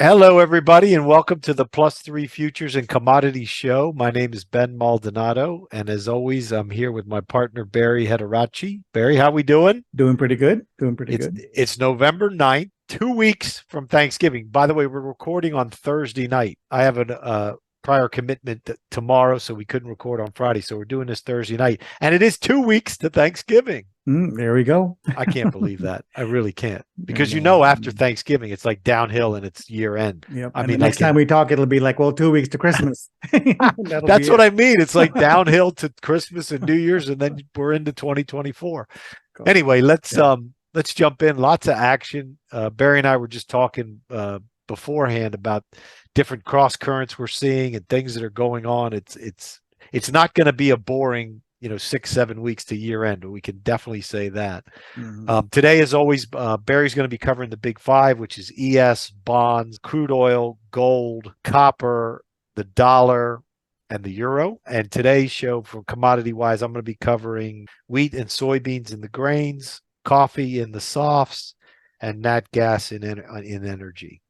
Hello, everybody, and welcome to the Plus3 Futures and Commodities Show. My name is Ben Maldonado, and as always, I'm here with my partner, Barrie Hederachi. Barrie, how we doing? Doing pretty good. Doing pretty It's good. it's November 9th, 2 weeks from Thanksgiving. By the way, we're recording on Thursday night. I have a prior commitment tomorrow, so we couldn't record on Friday. So we're doing this Thursday night, and it is 2 weeks to Thanksgiving. There we go. I can't believe that. I really can't. I Because know. after Thanksgiving, it's like downhill and it's year end. Yep. I And the mean, next time we talk, it'll be like, well, 2 weeks to Christmas. That'll that's be what it. I mean. It's like downhill to Christmas and New Year's, and then we're into 2024. Go. Anyway, Yeah. let's jump in. Lots of action. Barrie and I were just talking beforehand about different cross currents we're seeing and things that are going on. It's not going to be a boring 6-7 weeks to year end. We can definitely say that. Today, as always, Barrie's going to be covering the big five, which is ES, bonds, crude oil, gold, copper, the dollar, and the euro. And today's show, from commodity wise, I'm going to be covering wheat and soybeans in the grains, coffee in the softs, and nat gas in energy.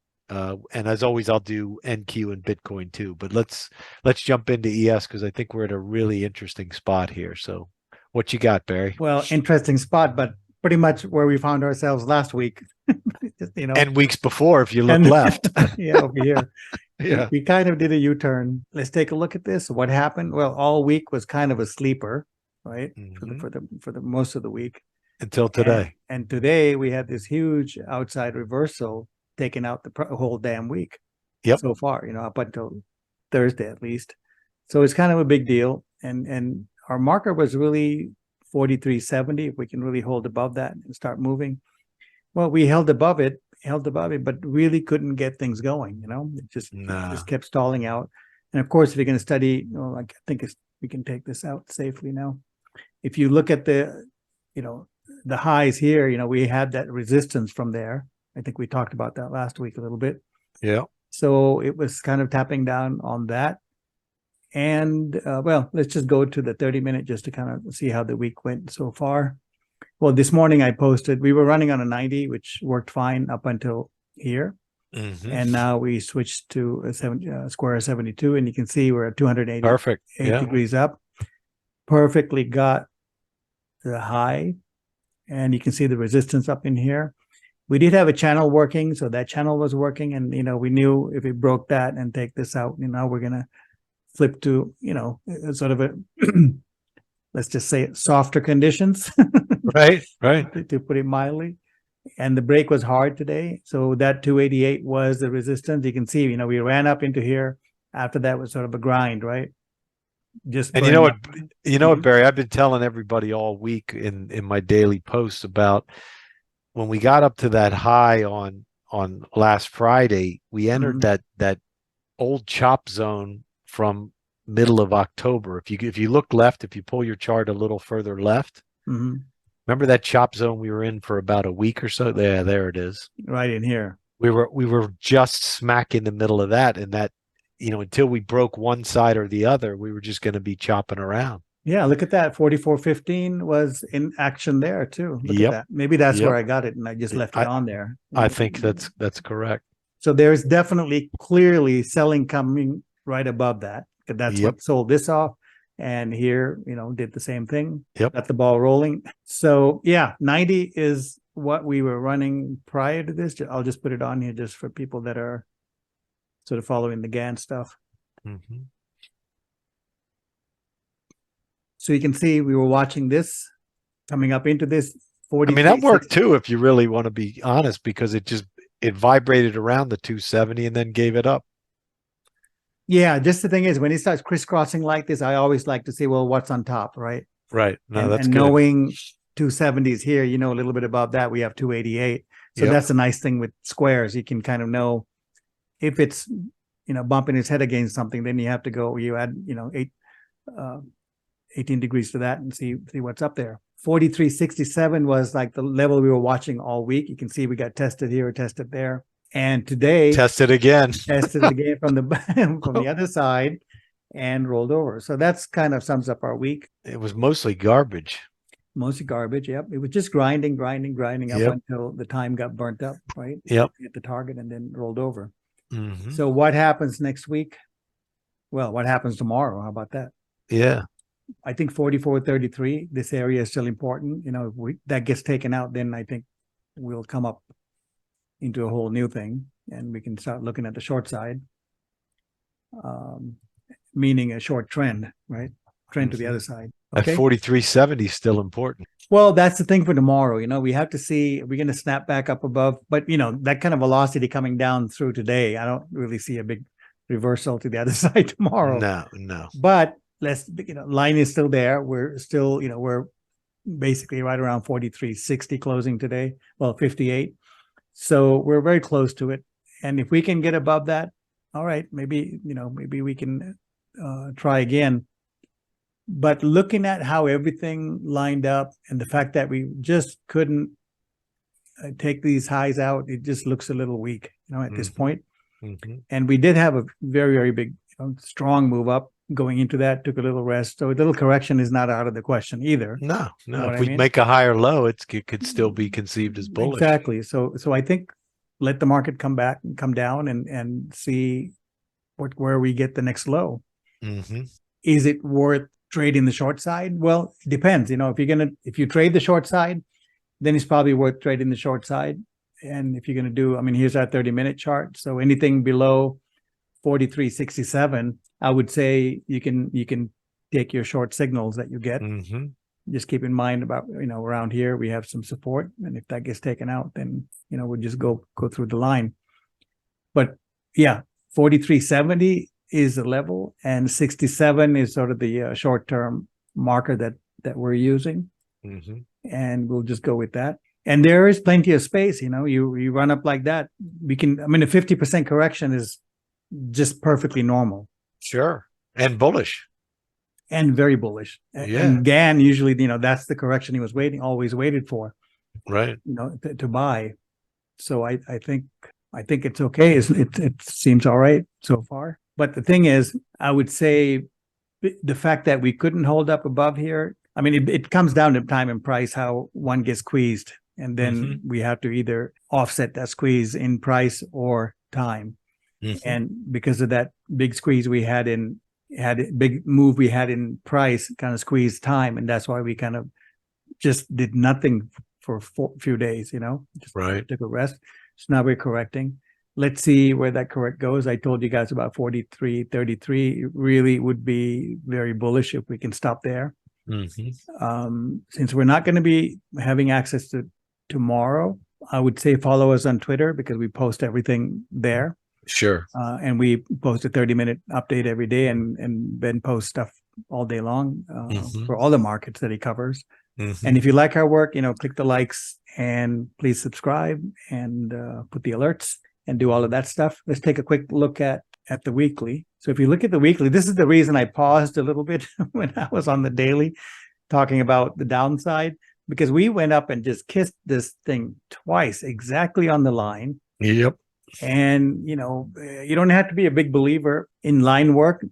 And as always, I'll do NQ and Bitcoin too. But let's jump into ES because I think we're at a really interesting spot here. So, what you got, Barrie? Well, interesting spot, but pretty much where we found ourselves last week. And weeks before, if you look and left. yeah, over here. Yeah. We kind of did a U-turn. Let's take a look at this. What happened? Well, all week was kind of a sleeper, right? For the most of the week. Until today. And today we had this huge outside reversal taking out the whole damn week. Yep. So far, up until Thursday at least. So it's kind of a big deal. And our marker was really 43.70. If we can really hold above that and start moving. Well, we held above it, but really couldn't get things going. It just kept stalling out. And of course, if you're going to study, I think we can take this out safely now. If you look at the highs here, we had that resistance from there. I think we talked about that last week a little bit. Yeah. So it was kind of tapping down on that. And well, let's just go to the 30-minute just to kind of see how the week went so far. Well, this morning I posted, we were running on a 90, which worked fine up until here. And now we switched to a square 72, and you can see we're at 280 Perfect. degrees up. Perfectly got the high, and you can see the resistance up in here. We did have a channel working, so that channel was working, and we knew if it broke that and take this out, we're gonna flip to sort of a let's just say softer conditions. Right. To put it mildly. And the break was hard today, so that 288 was the resistance. You can see, we ran up into here. After that was sort of a grind, right? And you know what, Barrie? I've been telling everybody all week in my daily posts about when we got up to that high on last Friday, we entered that old chop zone from middle of October. If you look left, if you pull your chart a little further left, remember that chop zone we were in for about a week or so? Yeah, there it is. Right in here. We were just smack in the middle of that, and that until we broke one side or the other, we were just going to be chopping around. Yeah, look at that. 44.15 was in action there too. Look at that. Maybe that's where I got it, and I just left it on there. I think that's correct. So there's definitely clearly selling coming right above that. That's what sold this off. And here, did the same thing. Got the ball rolling. So yeah, 90 is what we were running prior to this. I'll just put it on here just for people that are sort of following the Gann stuff. So you can see we were watching this coming up into this 40. I mean, that worked too, if you really want to be honest, because it vibrated around the 270 and then gave it up. Yeah, just the thing is, when it starts crisscrossing like this, I always like to say, well, what's on top, right? Right. No, that's and good. Knowing 270s here, a little bit above that, we have 288. So that's a nice thing with squares. You can kind of know if it's, bumping its head against something, then you have to go, you add, 18 degrees to that and see what's up there. 43.67 was like the level we were watching all week. You can see we got tested here, tested there. And today tested again from the other side and rolled over. So that's kind of sums up our week. It was mostly garbage. Yep. It was just grinding up until the time got burnt up, right? Yep. Hit the target and then rolled over. Mm-hmm. So what happens next week? Well, what happens tomorrow? How about that? Yeah. I think 44.33, this area is still important. If that gets taken out, then I think we'll come up into a whole new thing, and we can start looking at the short side, meaning a short trend, right? Trend to the other side. At Okay. 43.70 is still important. Well, that's the thing for tomorrow. We have to see, are we going to snap back up above? But, that kind of velocity coming down through today, I don't really see a big reversal to the other side tomorrow. No. But line is still there. We're still, we're basically right around 43.60 closing today. Well, 58. So we're very close to it. And if we can get above that, all right, maybe we can try again. But looking at how everything lined up and the fact that we just couldn't take these highs out, it just looks a little weak, at this point. Mm-hmm. And we did have a very, very big, strong move up going into that, took a little rest. So a little correction is not out of the question either. No. If I we mean? make a higher low, it could still be conceived as bullish. Exactly. So I think let the market come down and see where we get the next low. Mm-hmm. Is it worth trading the short side? Well, it depends. If you trade the short side, then it's probably worth trading the short side. And if you're going to do, here's our 30-minute chart. So anything below 43.67, I would say you can take your short signals that you get. Mm-hmm. Just keep in mind about, around here, we have some support. And if that gets taken out, then, we'll just go through the line. But yeah, 43.70 is the level, and 67 is sort of the short-term marker that we're using. Mm-hmm. And we'll just go with that. And there is plenty of space. You run up like that, we can, a 50% correction is just perfectly normal. Sure. And bullish. And very bullish. Yeah. And Gann usually, that's the correction he was always waited for. Right. To buy. So I think it's okay. It seems all right so far. But the thing is, I would say the fact that we couldn't hold up above here, it comes down to time and price, how one gets squeezed. And then we have to either offset that squeeze in price or time. Mm-hmm. And because of that big squeeze we had big move we had in price, kind of squeezed time. And that's why we kind of just did nothing for a few days, just right. Took a rest. So now we're correcting. Let's see where that correct goes. I told you guys about 43.33. It really would be very bullish if we can stop there. Mm-hmm. Since we're not going to be having access to tomorrow, I would say follow us on Twitter because we post everything there. Sure. And we post a 30-minute update every day, and Ben posts stuff all day long for all the markets that he covers. Mm-hmm. And if you like our work, click the likes and please subscribe and put the alerts and do all of that stuff. Let's take a quick look at the weekly. So if you look at the weekly, this is the reason I paused a little bit when I was on the daily talking about the downside, because we went up and just kissed this thing twice exactly on the line. Yep. And, you don't have to be a big believer in line work,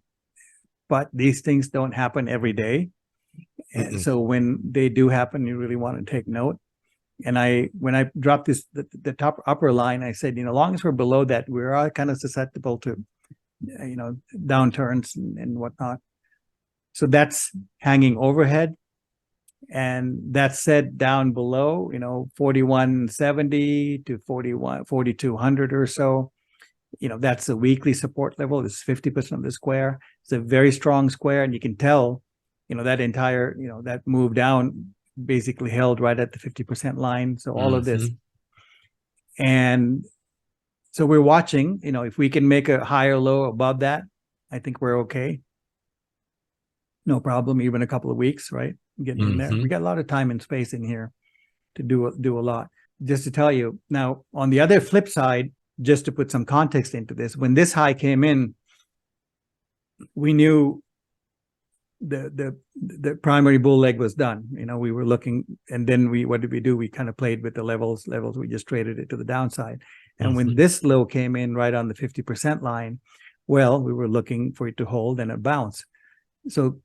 but these things don't happen every day. And so when they do happen, you really want to take note. And when I dropped the top upper line, I said, as long as we're below that, we're all kind of susceptible to, downturns and whatnot. So that's hanging overhead. And that said, down below, 41.70 to 4,200 or so, that's a weekly support level. It's 50% of the square. It's a very strong square. And you can tell, that entire, that move down basically held right at the 50% line. So all of this. And so we're watching, if we can make a higher low above that, I think we're okay. No problem, even a couple of weeks, right? Getting in there. We got a lot of time and space in here to do a lot. Just to tell you, now on the other flip side, just to put some context into this, when this high came in, we knew the primary bull leg was done. We were looking, and then what did we do? We kind of played with the levels. We just traded it to the downside. And when this low came in right on the 50% line, well, we were looking for it to hold and a bounce. So,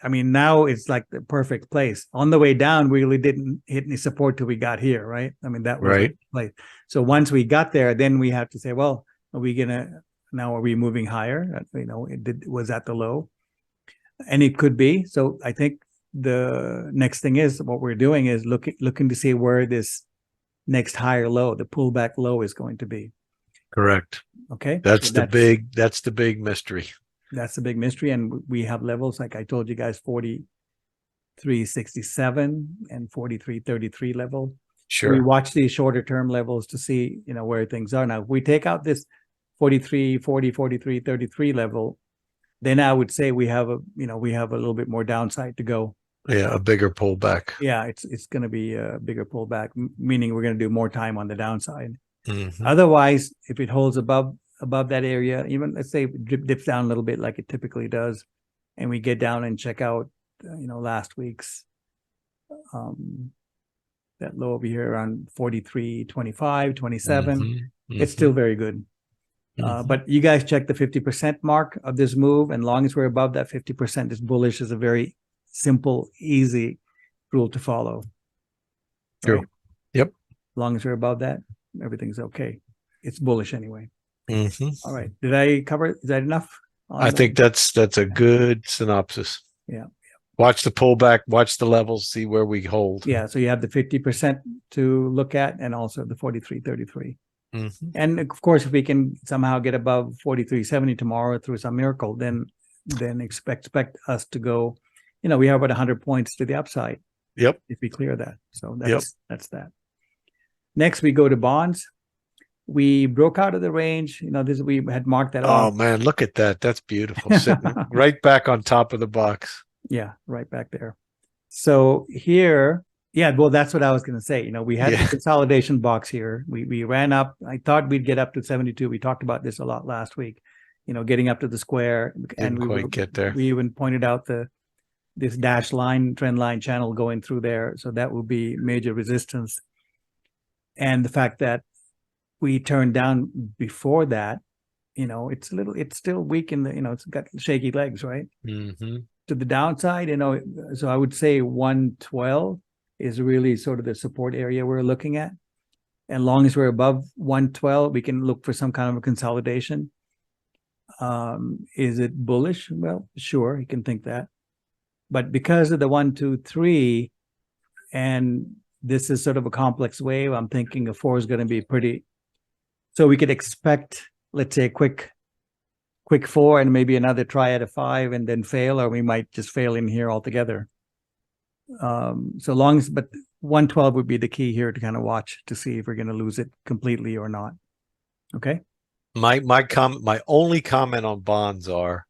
now it's like the perfect place. On the way down, we really didn't hit any support till we got here, right? That was right. the place. So once we got there, then we have to say, well, Are we gonna now? Are we moving higher? Was at the low, and it could be. So I think the next thing is what we're doing is looking to see where this next higher low, the pullback low, is going to be. Correct. Okay, That's so that's the big mystery. That's the big mystery, and we have levels like I told you guys, 43.67 and 43.33 level. Sure. We watch these shorter term levels to see, where things are. Now, if we take out this 43.40, 43.33 level, then I would say we have a little bit more downside to go. Yeah, a bigger pullback. Yeah, it's going to be a bigger pullback, meaning we're going to do more time on the downside. Mm-hmm. Otherwise, if it holds above that area, even let's say it dips down a little bit like it typically does, and we get down and check out, last week's that low over here around 43.25, 27. Mm-hmm. It's still very good. But you guys check the 50% mark of this move, and long as we're above that 50%, this bullish is a very simple, easy rule to follow. True. Right? Yep. As long as we're above that, everything's okay. It's bullish anyway. Mm-hmm. All right. Did I cover it? Is that enough? I think that's a good synopsis. Yeah. Watch the pullback, watch the levels, see where we hold. Yeah. So you have the 50% to look at, and also the 43.33. Mm-hmm. And of course, if we can somehow get above 43.70 tomorrow through some miracle, then expect us to go. We have about 100 points to the upside. Yep. If we clear that. So that's that. Next, we go to bonds. We broke out of the range. We had marked that off. Oh man, look at that. That's beautiful. Sitting right back on top of the box. Yeah, right back there. So here, well, that's what I was going to say. We had the consolidation box here. We ran up. I thought we'd get up to 72. We talked about this a lot last week. Getting up to the square, and we quite get there. We even pointed out this dash line, trend line channel going through there. So that will be major resistance. And the fact that we turned down before that, it's still weak in the, it's got shaky legs, right? Mm-hmm. To the downside, so I would say 112 is really sort of the support area we're looking at. And long as we're above 112, we can look for some kind of a consolidation. Is it bullish? Well, sure, you can think that. But because of the 1, 2, 3, and this is sort of a complex wave, I'm thinking a 4 is going to be pretty. So we could expect, let's say, a quick 4 and maybe another try at a 5 and then fail, or we might just fail in here altogether. So long as, but 112 would be the key here to kind of watch to see if we're going to lose it completely or not. Okay. My only comment on bonds are,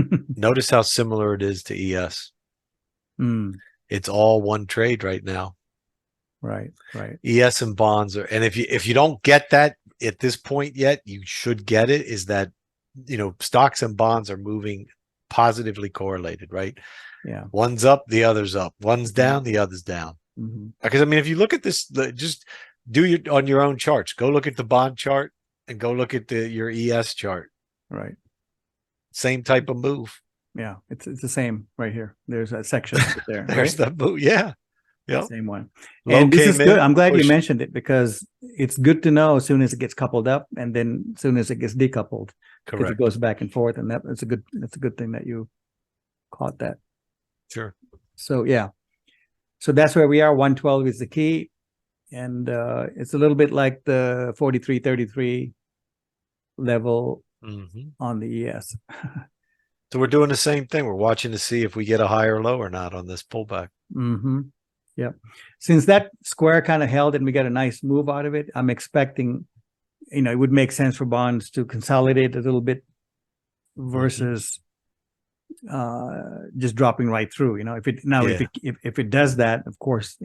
notice how similar it is to ES. It's all one trade right now. Right. ES and bonds are, and if you don't get that at this point yet, you should get it, is that, stocks and bonds are moving positively correlated, right? Yeah. One's up, the other's up. One's down, the other's down. Because if you look at this, just do on your own charts. Go look at the bond chart and go look at your ES chart. Right. Same type of move. Yeah, it's the same right here. There's a section right there. There's that move. Yeah. Yep. Same one. Low and this is good. I'm glad push. You mentioned it, because it's good to know as soon as it gets coupled up and then as soon as it gets decoupled. Correct. Because it goes back and forth, and that's a good thing that you caught that. Sure. So yeah. So that's where we are. 112 is the key. And it's a little bit like the 43.33 level on the ES. So we're doing the same thing. We're watching to see if we get a higher low or not on this pullback. Yep. Since that square kind of held and we got a nice move out of it, I'm expecting, it would make sense for bonds to consolidate a little bit versus just dropping right through. If it does that, of course,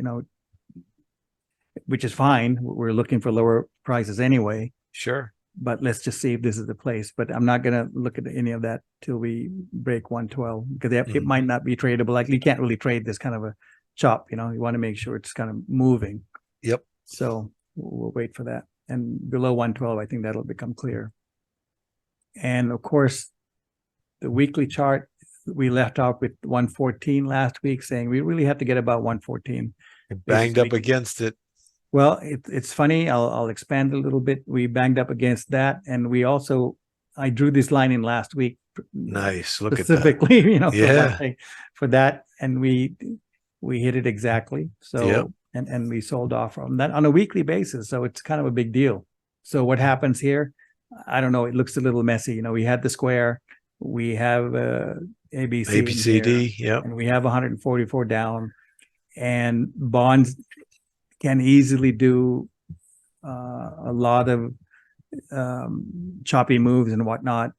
which is fine. We're looking for lower prices anyway. Sure. But let's just see if this is the place. But I'm not going to look at any of that till we break 112, because it might not be tradable. Like, you can't really trade this kind of a chop. You want to make sure it's kind of moving. Yep. So we'll wait for that. And below 112, I think that'll become clear. And of course, the weekly chart, we left off with 114 last week, saying we really have to get about 114. It banged up against it. Well, it's funny. I'll expand a little bit. We banged up against that, and I drew this line in last week. Nice. Look at that. Specifically, Yeah. for that, and we hit it exactly. So Yep. and we sold off from that on a weekly basis. So it's kind of a big deal. So what happens here? I don't know. It looks a little messy. We had the square, we have ABC in here, ABCD. Yep. and we have 144 down, and bonds can easily do a lot of choppy moves and whatnot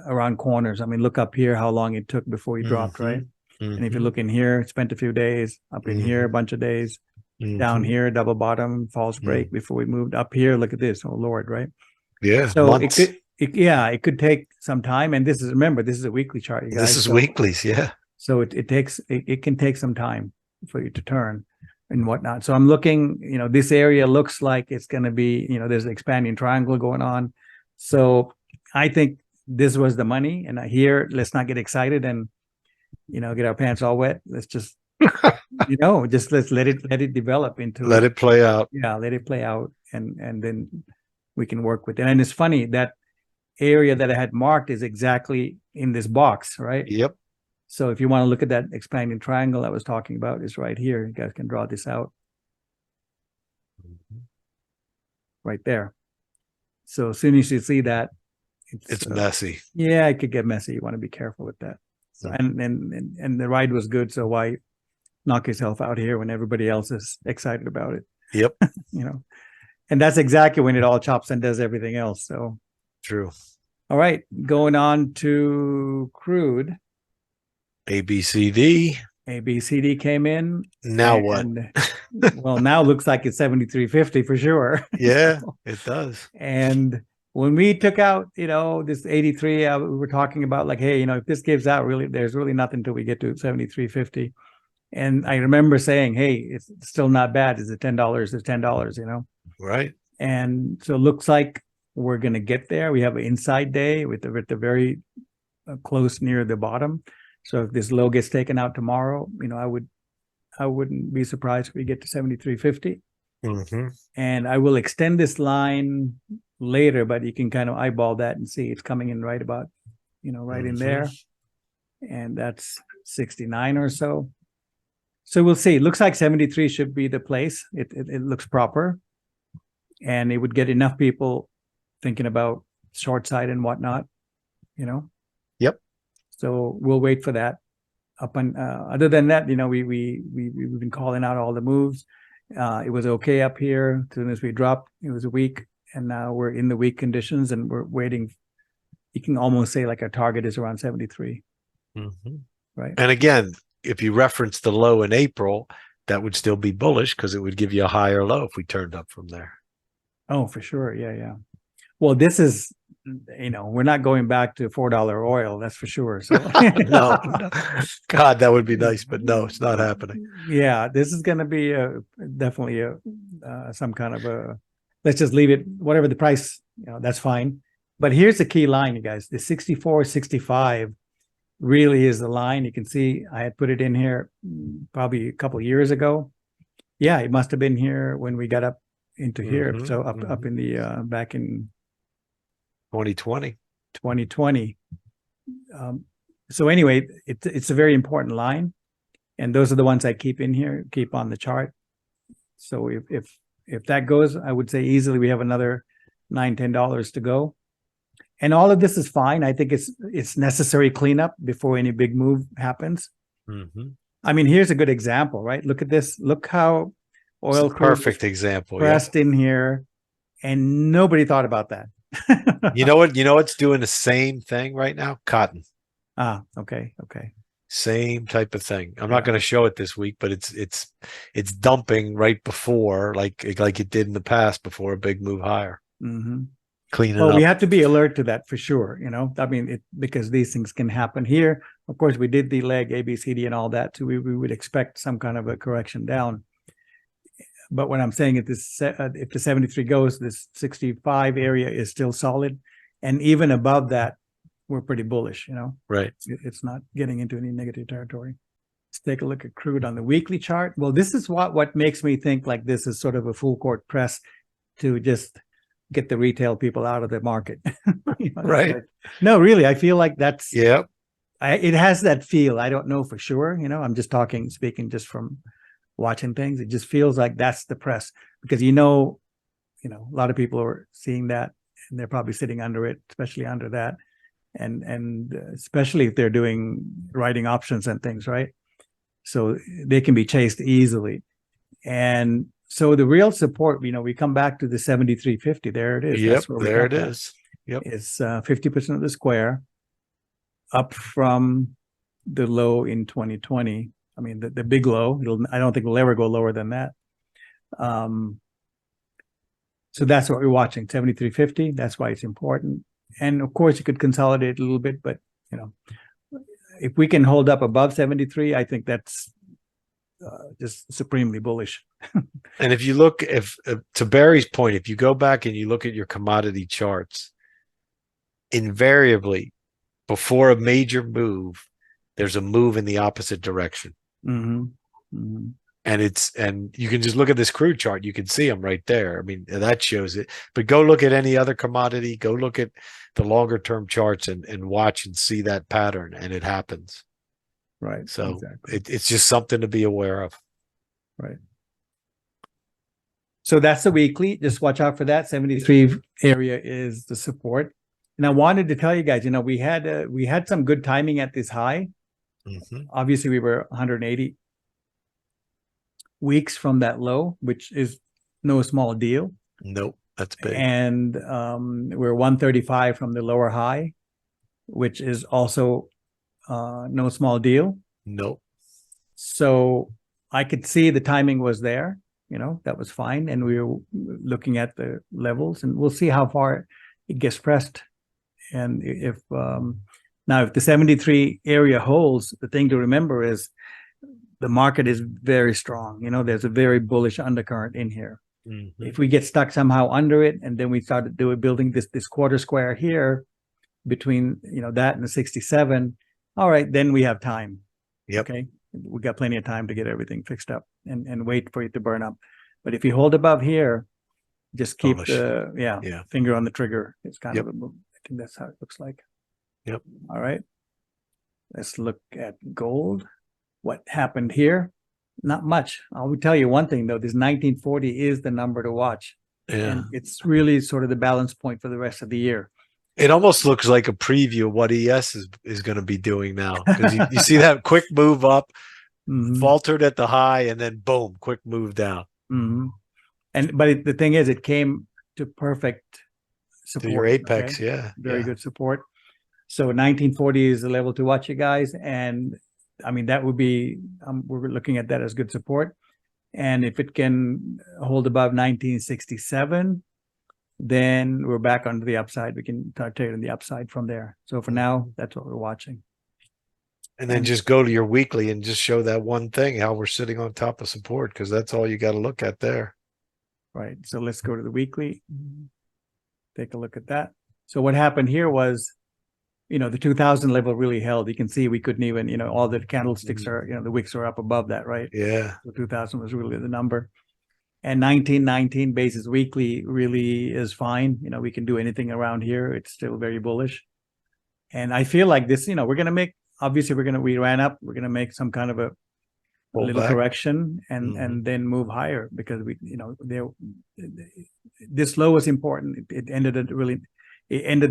around corners. I mean, look up here how long it took before you dropped, right? And if you look in here, it spent a few days. Up in here, a bunch of days. Down here, double bottom, false break before we moved up here. Look at this. Oh Lord, right? Yeah. So months. it could take some time. And this is a weekly chart, you guys. This is weeklies, yeah. So it can take some time for you to turn and whatnot. So I'm looking, this area looks like it's going to be, there's an expanding triangle going on. So I think this was the money. And here, let's not get excited and, get our pants all wet. Let's just, just let's let it develop into. Let it play out. Yeah, let it play out. And then we can work with it. And it's funny, that area that I had marked is exactly in this box, right? Yep. So if you want to look at that expanding triangle I was talking about, is right here. You guys can draw this out. Right there. So as soon as you see that, it's messy. Yeah, it could get messy. You want to be careful with that. So, and the ride was good. So why knock yourself out here when everybody else is excited about it? Yep. And that's exactly when it all chops and does everything else. So true. All right, going on to crude. ABCD. ABCD came in. Now what? Well, now looks like it's 73.50 for sure. Yeah, it does. And when we took out, this 83, we were talking about like, hey, if this gives out, really, there's really nothing until we get to 73.50. And I remember saying, hey, it's still not bad. Is it $10? It's $10, Right. And so it looks like we're going to get there. We have an inside day with the very close near the bottom. So if this low gets taken out tomorrow, I wouldn't be surprised if we get to 73.50. And I will extend this line later, but you can kind of eyeball that and see it's coming in right about, right in there. And that's 69 or so. So we'll see. It looks like 73 should be the place. It looks proper. And it would get enough people thinking about short side and whatnot, Yep. So we'll wait for that. Other than that, we've been calling out all the moves. It was okay up here. As soon as we dropped, it was a week, and now we're in the weak conditions, and we're waiting. You can almost say like our target is around 73. Right. And again, if you reference the low in April, that would still be bullish because it would give you a higher low if we turned up from there. Oh, for sure. Yeah. Well, this is, we're not going back to $4 oil, that's for sure. So no. God, that would be nice, but no, it's not happening. Yeah, this is going to be definitely some kind of let's just leave it, whatever the price, that's fine. But here's the key line, you guys. The 64.65 really is the line. You can see I had put it in here probably a couple of years ago. Yeah, it must have been here when we got up into here. So up in the back in 2020. So anyway, it's a very important line, and those are the ones I keep in here, keep on the chart. So if that goes, I would say easily we have another $9-10 to go. And all of this is fine. I think it's necessary cleanup before any big move happens. I mean, here's a good example, right? Look at this. Look how oil perfect example pressed in here, and nobody thought about that. You know what's doing the same thing right now? Cotton. Okay. Same type of thing. I'm not going to show it this week, but it's dumping right before, like it did in the past before a big move higher. Cleaning up. We have to be alert to that for sure. I mean, because these things can happen here. Of course, we did the leg ABCD and all that, so we would expect some kind of a correction down. But what I'm saying is if the 73 goes, this 65 area is still solid. And even above that, we're pretty bullish, Right. It's not getting into any negative territory. Let's take a look at crude on the weekly chart. Well, this is what makes me think like this is sort of a full court press to just get the retail people out of the market. Right. Like, no, really, I feel like that's Yep. It has that feel. I don't know for sure. I'm just speaking just from watching things. It just feels like that's the press because a lot of people are seeing that and they're probably sitting under it, especially under that, and especially if they're writing options and things, right? So they can be chased easily. And so the real support, we come back to the 73.50. There it is. Yep. That's where There it is. Yep. It's 50% of the square, up from the low in 2020. I mean, the big low. I don't think it'll ever go lower than that. So that's what we're watching, 73.50. That's why it's important. And of course, you could consolidate a little bit, but if we can hold up above 73, I think that's just supremely bullish. And if you look, if to Barry's point, if you go back and you look at your commodity charts, invariably before a major move, there's a move in the opposite direction. Mm-hmm. Mm-hmm. And you can just look at this crude chart. You can see them right there. I mean, that shows it. But go look at any other commodity. Go look at the longer term charts and watch and see that pattern. And it happens. Right. So exactly. it's just something to be aware of. Right. So that's the weekly. Just watch out for that. 73 area is the support. And I wanted to tell you guys, we had some good timing at this high. Mm-hmm. Obviously, we were 180 weeks from that low, which is no small deal. Nope, that's big. And we're 135 from the lower high, which is also no small deal. Nope. So I could see the timing was there. That was fine. And we were looking at the levels, and we'll see how far it gets pressed. And if the 73 area holds, the thing to remember is the market is very strong. There's a very bullish undercurrent in here. Mm-hmm. If we get stuck somehow under it, and then we started building this quarter square here between that and the 67, all right, then we have time. Yep. Okay, we got plenty of time to get everything fixed up and wait for it to burn up. But if you hold above here, just keep the finger on the trigger. It's kind of a move. I think that's how it looks like. Yep. All right. Let's look at gold. What happened here? Not much. I will tell you one thing though. This 1940 is the number to watch. Yeah. And it's really sort of the balance point for the rest of the year. It almost looks like a preview of what ES is going to be doing now. Because you see that quick move up, mm-hmm. faltered at the high, and then boom, quick move down. Mm-hmm. But the thing is, it came to perfect support. To your apex, okay? yeah. Very good support. So 1940 is the level to watch, you guys. And I mean, that would be, we're looking at that as good support. And if it can hold above 1967, then we're back onto the upside. We can start taking the upside from there. So for now, that's what we're watching. And then just go to your weekly and just show that one thing, how we're sitting on top of support, because that's all you got to look at there. Right. So let's go to the weekly. Take a look at that. So what happened here was, the 2000 level really held. You can see we couldn't even, all the candlesticks are, the wicks are up above that, right? Yeah. So 2000 was really the number. And 1919 basis weekly really is fine. We can do anything around here. It's still very bullish. And I feel like this, we're going to make, obviously we ran up, we're going to make some kind of a little correction and then move higher because this low was important. It ended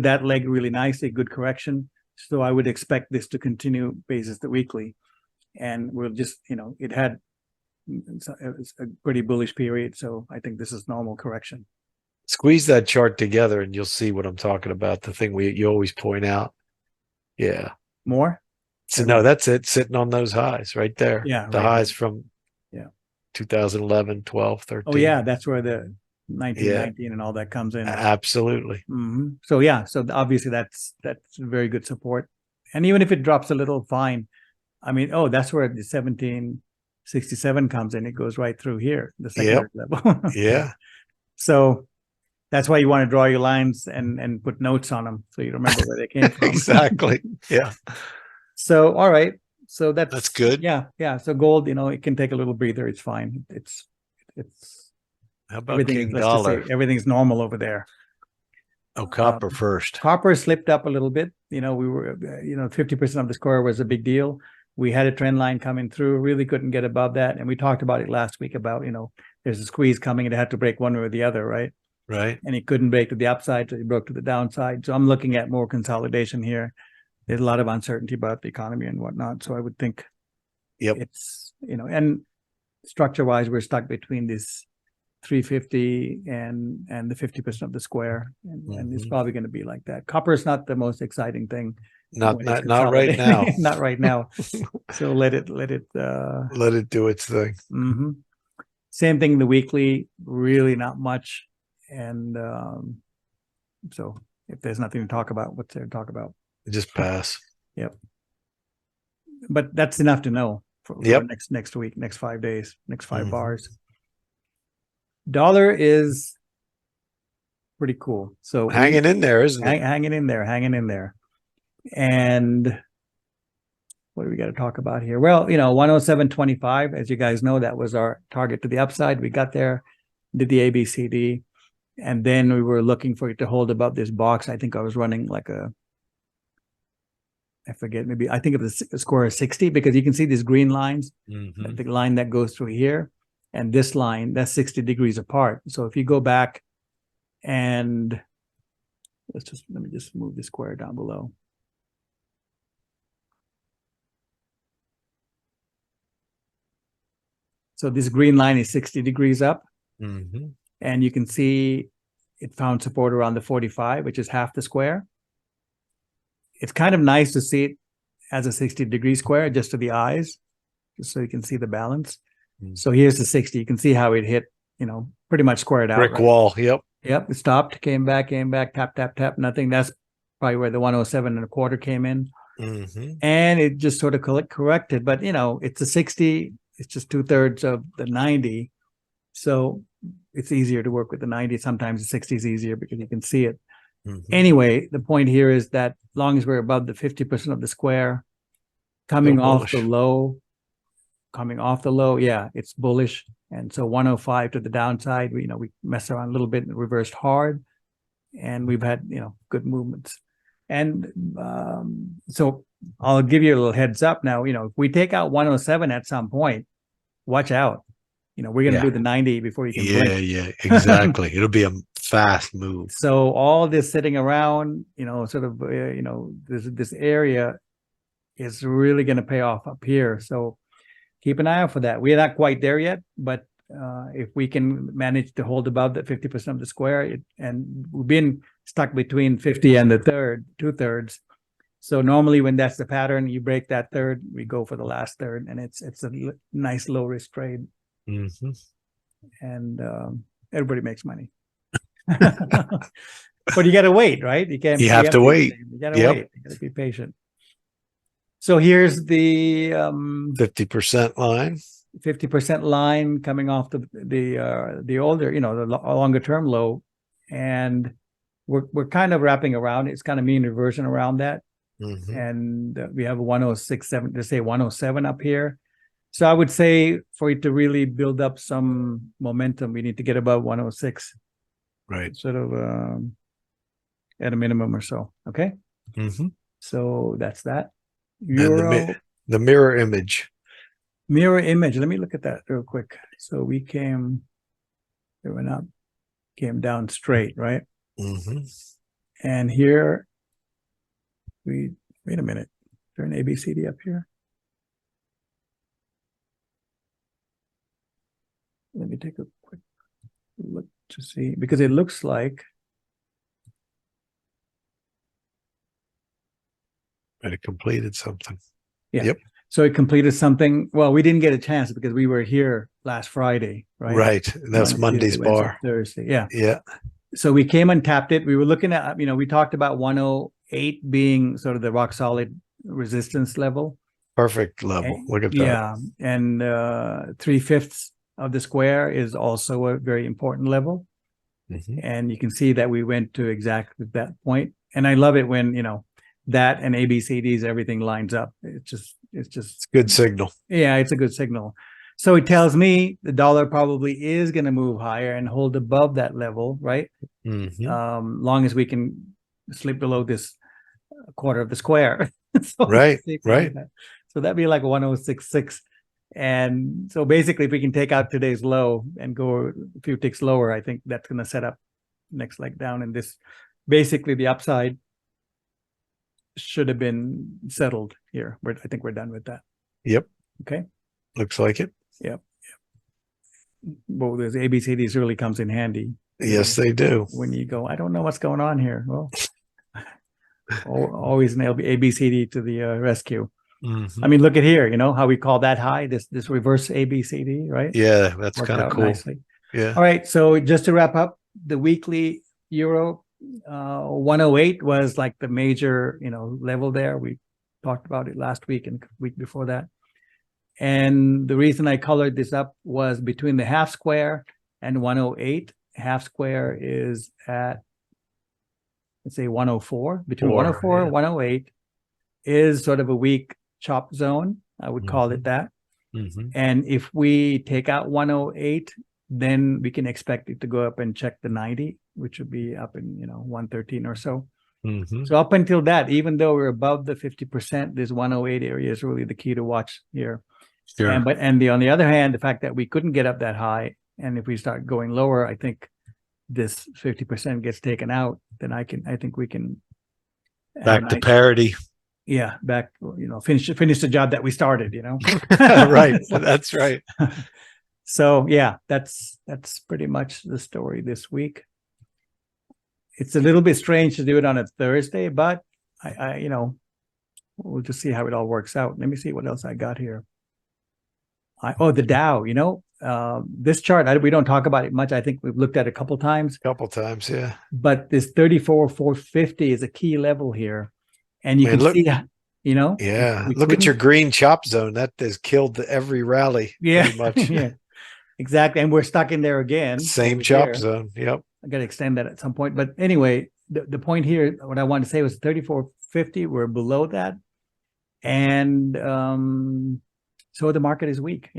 that leg really nicely, good correction. So I would expect this to continue basis the weekly. And we'll just, it's a pretty bullish period. So I think this is normal correction. Squeeze that chart together and you'll see what I'm talking about. The thing you always point out. Yeah. More? So no, that's it. Sitting on those highs right there. Yeah. The highs from 2011, 12, 13. Oh yeah. That's where the 1919 and all that comes in. Absolutely. Mm-hmm. So so obviously that's very good support. And even if it drops a little, fine. I mean, that's where the 1767 comes in. It goes right through here, the secondary level. Yeah. So that's why you want to draw your lines and put notes on them so you remember where they came from. Exactly. Yeah. So, all right. So that's good. Yeah. So gold, it can take a little breather. It's fine. It's How about everything. King Let's just say Dollar? everything's normal over there. Oh, copper first. Copper slipped up a little bit. We were, 50% of the score was a big deal. We had a trend line coming through, really couldn't get above that. And we talked about it last week about, there's a squeeze coming and it had to break one way or the other, right? Right. And it couldn't break to the upside, so it broke to the downside. So I'm looking at more consolidation here. There's a lot of uncertainty about the economy and whatnot. So I would think it's, and structure-wise, we're stuck between this 350 and the 50% of the square, and it's probably going to be like that. Copper is not the most exciting thing. Not right now. Not right now. So let it let it do its thing. Mm-hmm. Same thing in the weekly, really not much. And so if there's nothing to talk about, what's there to talk about? Just pass. Yep. But that's enough to know for next week, next 5 days, next 5 bars. Dollar is pretty cool. So hanging in there, isn't it? Hanging in there. And what do we got to talk about here? Well, 107.25, as you guys know, that was our target to the upside. We got there, did the ABCD, and then we were looking for it to hold above this box. I think I was running like I forget, I think of the score as 60, because you can see these green lines, the line that goes through here, and this line, that's 60 degrees apart. So if you go back and let me just move the square down below. So this green line is 60 degrees up. And you can see it found support around the 45, which is half the square. It's kind of nice to see it as a 60-degree square just to the eyes, just so you can see the balance. So here's the 60. You can see how it hit, pretty much squared out. Brick wall. Yep. It stopped, came back, tap, nothing. That's probably where the 107.25 came in. And it just sort of corrected. But, it's a 60. It's just 2/3 of the 90. So it's easier to work with the 90. Sometimes the 60 is easier because you can see it. Anyway, the point here is that as long as we're above the 50% of the square, coming off the low, it's bullish. And so 105 to the downside, we messed around a little bit and reversed hard, and we've had good movements. And so I'll give you a little heads up now. If we take out 107 at some point, watch out. We're going to do the 90 before you can blink. Yeah, exactly. It'll be a fast move. So all this sitting around, this area is really going to pay off up here. So keep an eye out for that. We're not quite there yet, but if we can manage to hold above that 50% of the square, and we've been stuck between 50 and the 2/3. So normally when that's the pattern, you break that third, we go for the last third, and it's a nice low risk trade. And everybody makes money. But you got to wait, right? You have to wait. You got to wait. You got to be patient. So here's the 50% line. 50% line coming off the older, the longer term low, and we're kind of wrapping around. It's kind of mean reversion around that, and we have a 106.7 to say 107 up here. So I would say for it to really build up some momentum, we need to get above 106, right? Sort of at a minimum or so. Okay. So that's that. Euro, the mirror image. Mirror image. Let me look at that real quick. So we came, it went up, came down straight, right? And here wait a minute. Is there an ABCD up here? Let me take a quick look to see, because it looks like it completed something. Yep. So it completed something. Well, we didn't get a chance because we were here last Friday, right? Right. That's Monday's bar. Thursday. Yeah. Yeah. So we came and tapped it. We were looking at, we talked about 108 being sort of the rock solid resistance level. Perfect level. Look at that. Yeah. And 3/5 of the square is also a very important level. And you can see that we went to exactly that point. And I love it when, that and ABCDs, everything lines up. It's just Good signal. yeah, it's a good signal. So it tells me the dollar probably is going to move higher and hold above that level, right? Long as we can slip below this quarter of the square. So Right. So that'd be like 1066. And so basically, if we can take out today's low and go a few ticks lower, I think that's going to set up next leg down. And this basically the upside should have been settled here. I think we're done with that. Yep. Okay. Looks like it. Yep. Well, there's ABCDs really comes in handy. Yes, they do. When you go, I don't know what's going on here. Well, always an ABCD to the rescue. I mean, look at here, how we call that high, this reverse ABCD, right? Yeah, that's kind of cool. Nicely. Yeah. All right. So just to wrap up, the weekly euro 108 was like the major, level there. We talked about it last week and week before that. And the reason I colored this up was between the half square and 108. Half square is at, let's say 104. Between 104 and 108 is sort of a weak chop zone. I would call it that. And if we take out 108, then we can expect it to go up and check the 90, which would be up in 113 or so. So up until that, even though we're above the 50%, this 108 area is really the key to watch here. Sure. On the other hand, the fact that we couldn't get up that high, and if we start going lower, I think this 50% gets taken out. Then I think we can back to parity. Yeah, back. Finish the job that we started. Right. That's right. So yeah, that's pretty much the story this week. It's a little bit strange to do it on a Thursday, but I we'll just see how it all works out. Let me see what else I got here. The Dow, this chart, we don't talk about it much. I think we've looked at it a couple times. Yeah. But this 34,450 is a key level here. And you can see, Yeah. Look at your green chop zone. That has killed every rally. Yeah. Pretty much. Yeah. Exactly. And we're stuck in there again. Same chop zone. Yep. I got to extend that at some point. But anyway, the point here, what I wanted to say was 3450. We're below that. And so the market is weak,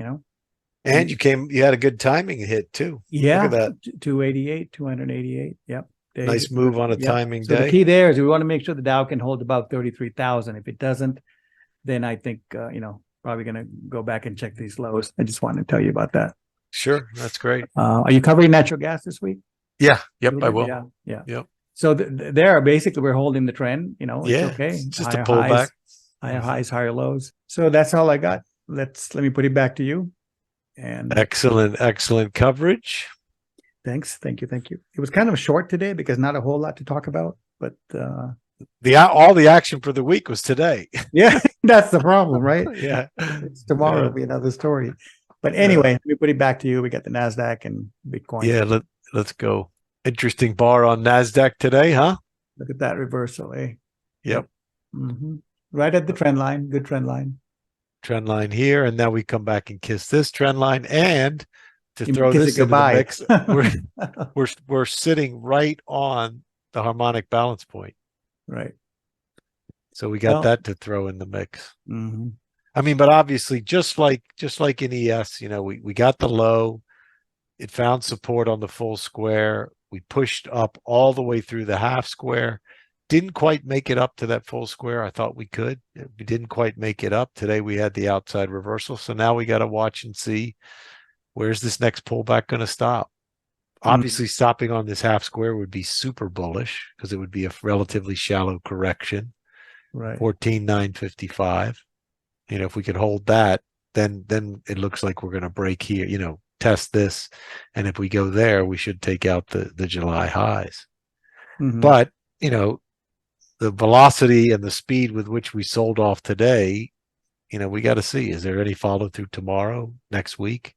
And you had a good timing hit too. Yeah. Look at that. 288. Yep. Nice move on a timing day. So the key there is we want to make sure the Dow can hold about 33,000. If it doesn't, then I think, probably going to go back and check these lows. I just wanted to tell you about that. Sure. That's great. Are you covering natural gas this week? Yeah. Yep. I will. Yeah. Yep. So there, basically, we're holding the trend. It's okay. It's just a pullback. Higher highs, higher lows. So that's all I got. Let me put it back to you. And excellent coverage. Thanks. Thank you. It was kind of short today because not a whole lot to talk about, but all the action for the week was today. Yeah, that's the problem, right? Yeah. Tomorrow will be another story. But anyway, let me put it back to you. We got the NASDAQ and Bitcoin. Yeah, let's go. Interesting bar on NASDAQ today, huh? Look at that reversal, eh? Yep. Right at the trend line. Good trend line. Trend line here, and now we come back and kiss this trend line, and to throw this into the mix, we're sitting right on the harmonic balance point. Right. So we got that to throw in the mix. I mean, but obviously, just like in ES, we got the low. It found support on the full square. We pushed up all the way through the half square. Didn't quite make it up to that full square. I thought we could. We didn't quite make it up. Today we had the outside reversal. So now we got to watch and see, where's this next pullback going to stop? Obviously, stopping on this half square would be super bullish because it would be a relatively shallow correction. Right. 14,955. If we could hold that, then it looks like we're going to break here, test this. And if we go there, we should take out the July highs. But, the velocity and the speed with which we sold off today, we got to see, is there any follow through tomorrow, next week?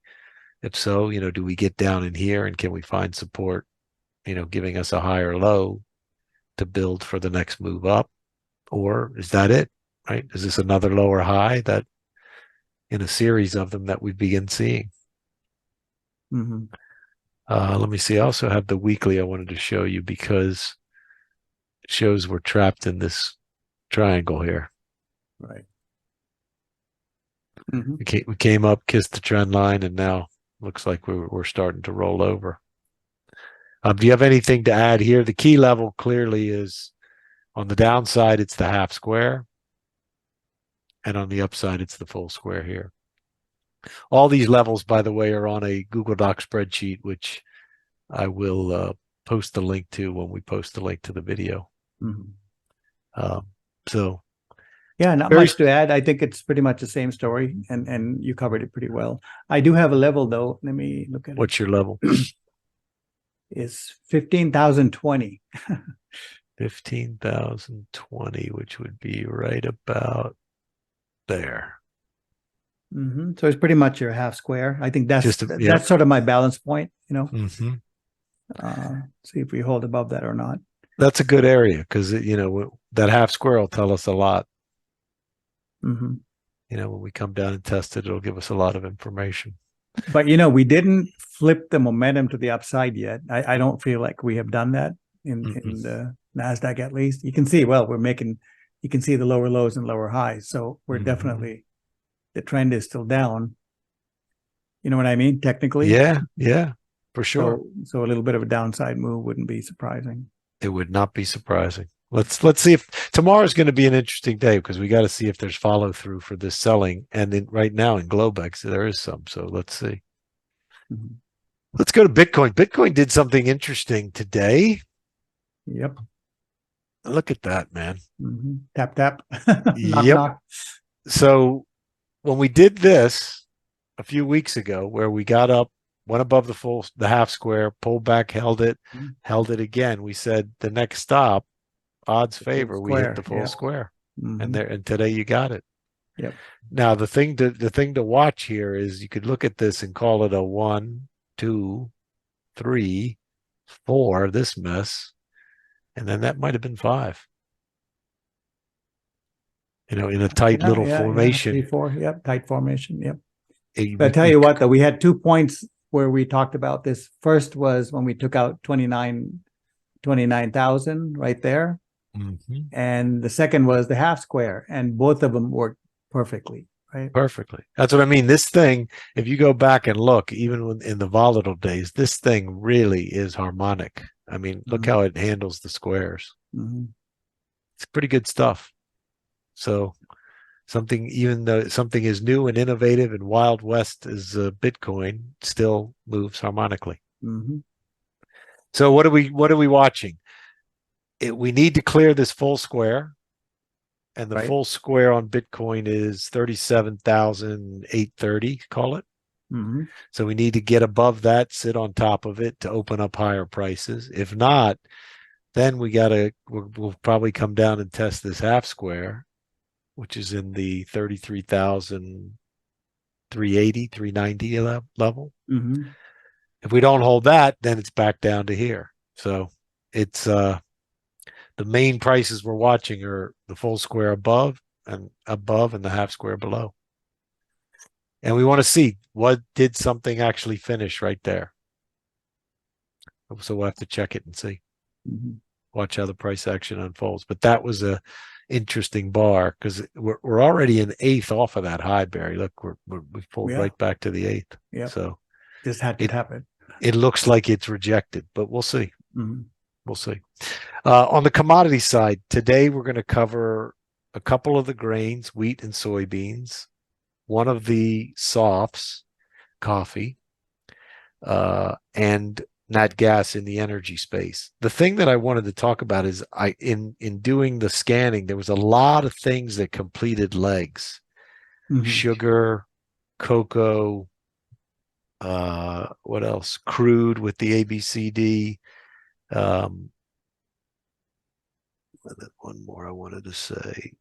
If so, do we get down in here and can we find support, giving us a higher low to build for the next move up? Or is that it, right? Is this another lower high that in a series of them that we begin seeing? Let me see. I also have the weekly I wanted to show you because it shows we're trapped in this triangle here. Right. We came up, kissed the trend line, and now looks like we're starting to roll over. Do you have anything to add here? The key level clearly is on the downside, it's the half square. And on the upside, it's the full square here. All these levels, by the way, are on a Google Doc spreadsheet, which I will post the link to when we post the link to the video. So yeah, not much to add. I think it's pretty much the same story, and you covered it pretty well. I do have a level though. Let me look at it. What's your level? It's 15,020. 15,020, which would be right about there. So it's pretty much your half square. I think that's that's sort of my balance point, you know. See if we hold above that or not. That's a good area because that half square will tell us a lot. When we come down and test it, it'll give us a lot of information. But we didn't flip the momentum to the upside yet. I don't feel like we have done that in the NASDAQ at least. You can see, you can see the lower lows and lower highs. So we're definitely, the trend is still down. You know what I mean? Technically. Yeah, for sure. So a little bit of a downside move wouldn't be surprising. It would not be surprising. Let's see if tomorrow's going to be an interesting day because we got to see if there's follow through for this selling. And right now in Globex, there is some. So let's see. Let's go to Bitcoin. Bitcoin did something interesting today. Yep. Look at that, man. Tap, tap. Knock, knock. So when we did this a few weeks ago, where we got up, went above the half square, pulled back, held it again, we said the next stop, odds favor, we hit the full square. And today you got it. Yep. Now the thing to watch here is you could look at this and call it a 1, 2, 3, 4, this mess, and then that might have been 5. In a tight little formation. 3, 4, yep, tight formation, yep. I tell you what, though, we had 2 points where we talked about this. First was when we took out 29,000 right there. And the second was the half square, and both of them worked perfectly, right? Perfectly. That's what I mean. This thing, if you go back and look, even in the volatile days, this thing really is harmonic. I mean, look how it handles the squares. It's pretty good stuff. So even though something is new and innovative and Wild West is Bitcoin, still moves harmonically. So what are we watching? We need to clear this full square, and the full square on Bitcoin is 37,830, call it. So we need to get above that, sit on top of it to open up higher prices. If not, then we'll probably come down and test this half square, which is in the 33,380, 390 level. If we don't hold that, then it's back down to here. So it's the main prices we're watching are the full square above and the half square below. And we want to see what did something actually finish right there. So we'll have to check it and see. Watch how the price action unfolds. But that was a interesting bar because we're already an eighth off of that high, Barrie. Look, we've pulled right back to the eighth. So just had to happen. It looks like it's rejected, but we'll see. We'll see. On the commodity side, today we're going to cover a couple of the grains, wheat and soybeans, one of the softs, coffee, and nat gas in the energy space. The thing that I wanted to talk about is in doing the scanning, there was a lot of things that completed legs. Sugar, cocoa, what else? Crude with the ABCD. One more I wanted to say.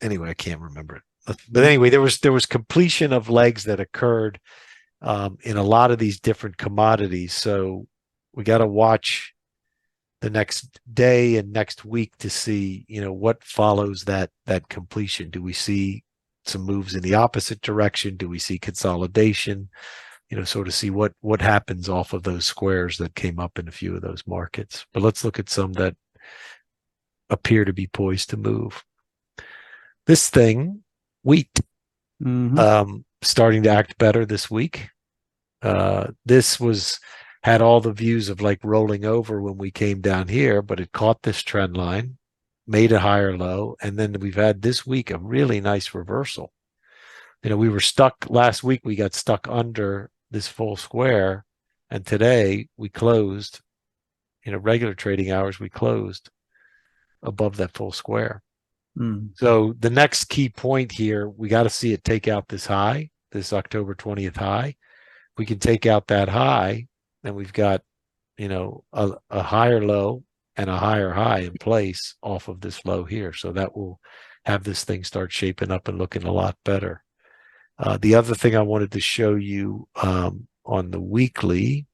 Anyway, I can't remember it. But anyway, there was completion of legs that occurred in a lot of these different commodities. So we got to watch the next day and next week to see, what follows that completion. Do we see some moves in the opposite direction? Do we see consolidation? sort of see what happens off of those squares that came up in a few of those markets. But let's look at some that appear to be poised to move. This thing, wheat, starting to act better this week. This had all the views of like rolling over when we came down here, but it caught this trend line, made a higher low, and then we've had this week a really nice reversal. We were stuck last week. We got stuck under this full square, and today we closed, regular trading hours, we closed above that full square. So the next key point here, we got to see it take out this high, this October 20th high. If we can take out that high, then we've got, a higher low and a higher high in place off of this low here. So that will have this thing start shaping up and looking a lot better. The other thing I wanted to show you on the weekly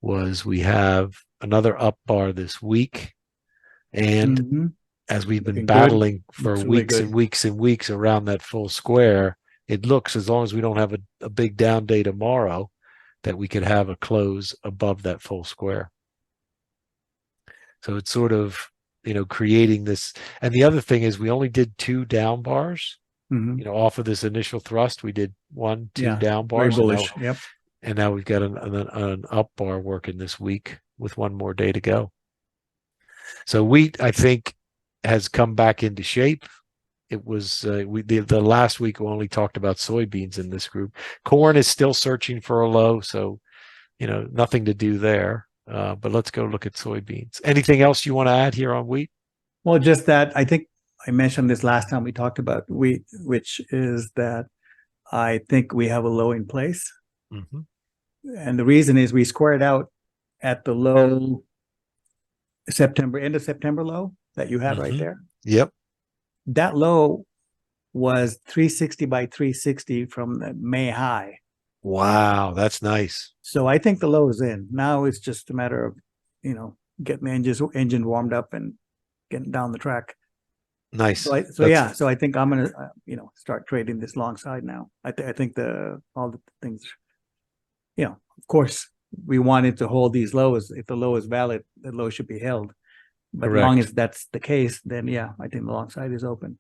was we have another up bar this week. And as we've been battling for weeks and weeks and weeks around that full square, it looks, as long as we don't have a big down day tomorrow, that we could have a close above that full square. So it's sort of, creating this. And the other thing is we only did 2 down bars. Off of this initial thrust, we did 1, 2 down bars. Very bullish. Yep. And now we've got an up bar working this week with 1 more day to go. So wheat, I think, has come back into shape. It was the last week we only talked about soybeans in this group. Corn is still searching for a low, so nothing to do there. But let's go look at soybeans. Anything else you want to add here on wheat? Well, just that I think I mentioned this last time we talked about wheat, which is that I think we have a low in place. And the reason is we squared out at the low end of September low that you had right there. Yep. That low was 360 by 360 from the May high. Wow, that's nice. So I think the low is in. Now it's just a matter of, getting the engine warmed up and getting down the track. Nice. So I think I'm gonna start trading this long side now. I think all the things, of course we wanted to hold these lows. If the low is valid, the low should be held. But as long as that's the case, then I think the long side is open.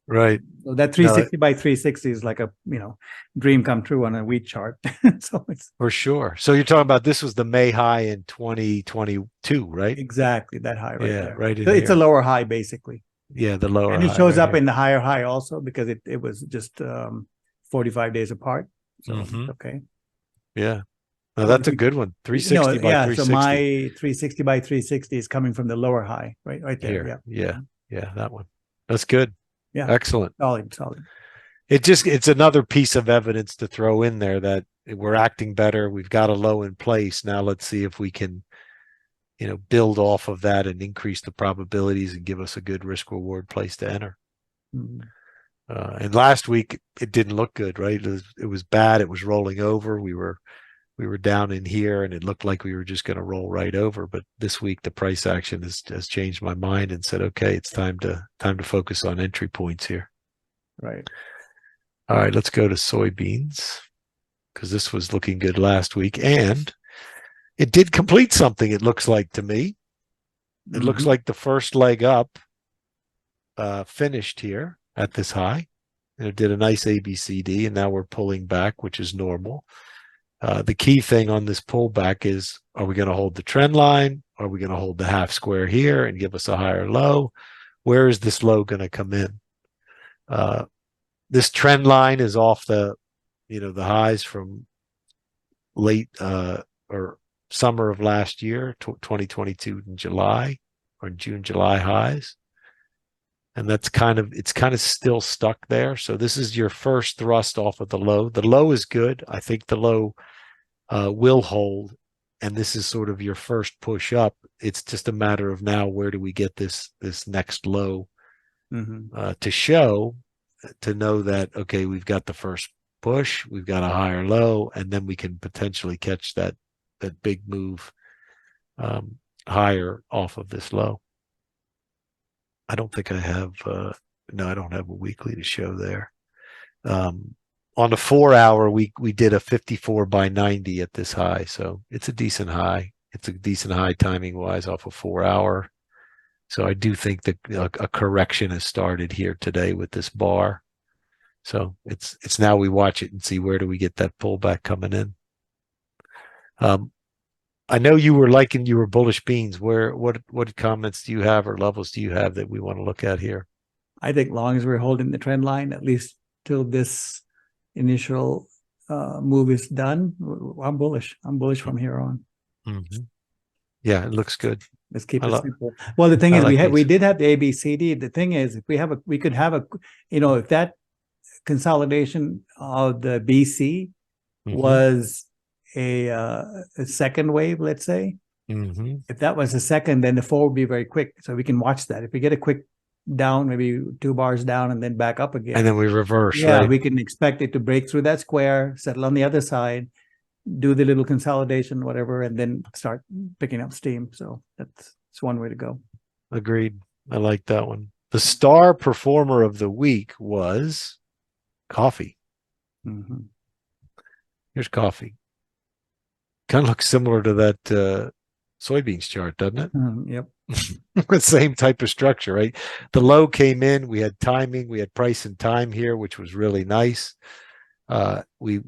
Right. So that 360 by 360 is like a dream come true on a wheat chart. So it's for sure. So you're talking about this was the May high in 2022, right? Exactly, that high right there. Right. It's a lower high basically. Yeah, the lower. And it shows up in the higher high also because it was just 45 days apart. So okay. Yeah. No, that's a good one. 360 by 360. So my 360 by 360 is coming from the lower high, right there. Here. Yeah, that one. That's good. Yeah. Excellent. Solid. It's another piece of evidence to throw in there that we're acting better. We've got a low in place. Now let's see if we can, build off of that and increase the probabilities and give us a good risk reward place to enter. And last week it didn't look good, right? It was bad. It was rolling over. We were down in here and it looked like we were just going to roll right over. But this week the price action has changed my mind and said, okay, it's time to focus on entry points here. Right. All right, let's go to soybeans because this was looking good last week and it did complete something. It looks like to me, it looks like the first leg up finished here at this high. It did a nice ABCD and now we're pulling back, which is normal. The key thing on this pullback is, are we going to hold the trend line? Are we going to hold the half square here and give us a higher low? Where is this low going to come in? This trend line is off the highs from late or summer of last year, 2022 in July or June, July highs. And it's kind of still stuck there. So this is your first thrust off of the low. The low is good. I think the low will hold. And this is sort of your first push up. It's just a matter of now, where do we get this next low to show, to know that, okay, we've got the first push, we've got a higher low, and then we can potentially catch that big move higher off of this low. I don't think I have, no, I don't have a weekly to show there. on the 4 hour, we did a 54 by 90 at this high. So it's a decent high. It's a decent high timing wise off a 4 hour. So I do think that a correction has started here today with this bar. So it's now we watch it and see where do we get that pullback coming in. I know you were bullish beans. What comments do you have or levels do you have that we want to look at here? I think long as we're holding the trend line, at least till this initial move is done, I'm bullish. I'm bullish from here on. Mm-hmm. Yeah, it looks good. Let's keep it simple. Well, the thing is, we did have the ABCD. The thing is, if we could have a, if that consolidation of the BC was a second wave, let's say, if that was a second, then the fall would be very quick. So we can watch that. If we get a quick down, maybe 2 bars down and then back up again. And then we reverse, yeah, right? We can expect it to break through that square, settle on the other side, do the little consolidation, whatever, and then start picking up steam. So that's one way to go. Agreed. I like that one. The star performer of the week was coffee. Here's coffee. Kind of looks similar to that soybeans chart, doesn't it? Yep. Same type of structure, right? The low came in. We had timing. We had price and time here, which was really nice. We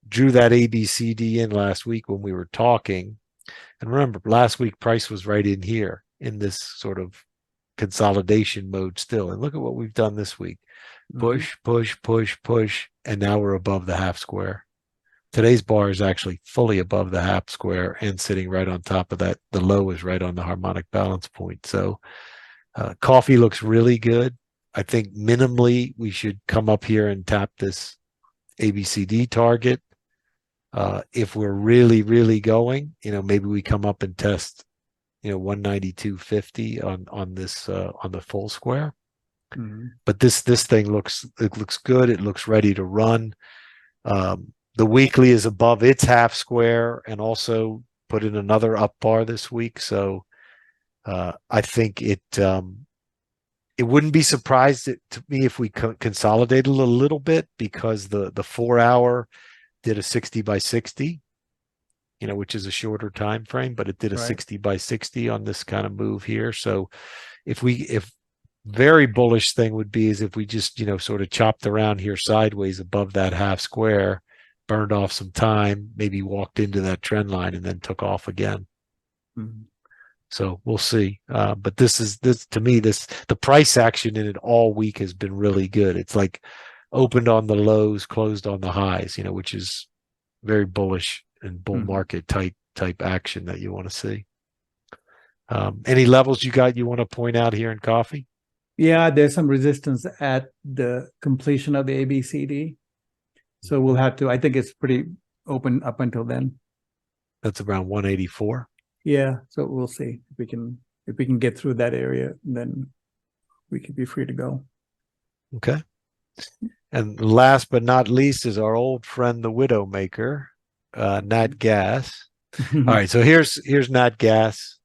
drew that ABCD in last week when we were talking, and remember, last week price was right in here in this sort of consolidation mode still. And look at what we've done this week: push, push, push, push, and now we're above the half square. Today's bar is actually fully above the half square and sitting right on top of that. The low is right on the harmonic balance point. So coffee looks really good. I think minimally we should come up here and tap this ABCD target. If we're really, really going, maybe we come up and test, 192.50 on this on the full square. But this thing looks good. It looks ready to run. The weekly is above its half square and also put in another up bar this week. So I think it wouldn't be surprised to me if we consolidated a little bit, because the 4 hour did a 60 by 60, which is a shorter time frame, but it did a 60 by 60 on this kind of move here. So if very bullish thing would be is if we just, sort of chopped around here sideways above that half square, burned off some time, maybe walked into that trend line and then took off again. So we'll see. But this to me, the price action in it all week has been really good. It's like opened on the lows, closed on the highs, which is very bullish and bull market type action that you want to see. Any levels you want to point out here in coffee? Yeah, there's some resistance at the completion of the ABCD. So we'll have to, I think it's pretty open up until then. That's around 184. Yeah. So we'll see if we can get through that area, then we could be free to go. Okay. And last but not least is our old friend, the Widowmaker, Nat Gas. All right. So here's Nat Gas.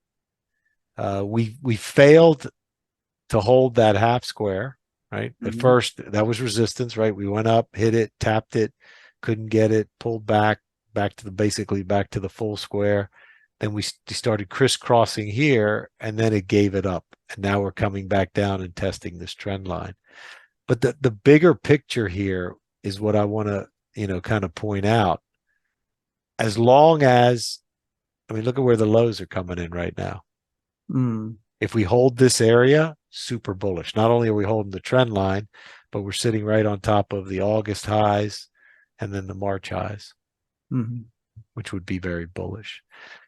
We failed to hold that half square. Right. At first, that was resistance, right? We went up, hit it, tapped it, couldn't get it, pulled back to the full square. Then we started crisscrossing here, and then it gave it up. And now we're coming back down and testing this trend line. But the bigger picture here is what I want to, kind of point out. As long as, look at where the lows are coming in right now. If we hold this area, super bullish. Not only are we holding the trend line, but we're sitting right on top of the August highs and then the March highs, which would be very bullish.